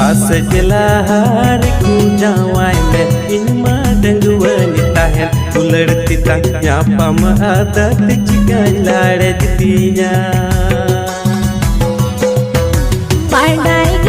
पास जलाहार को जावाई में इनमा डंगुवनी ताहन उलड़ती या पम आदत चिका लाड़ दिया पढ़ाई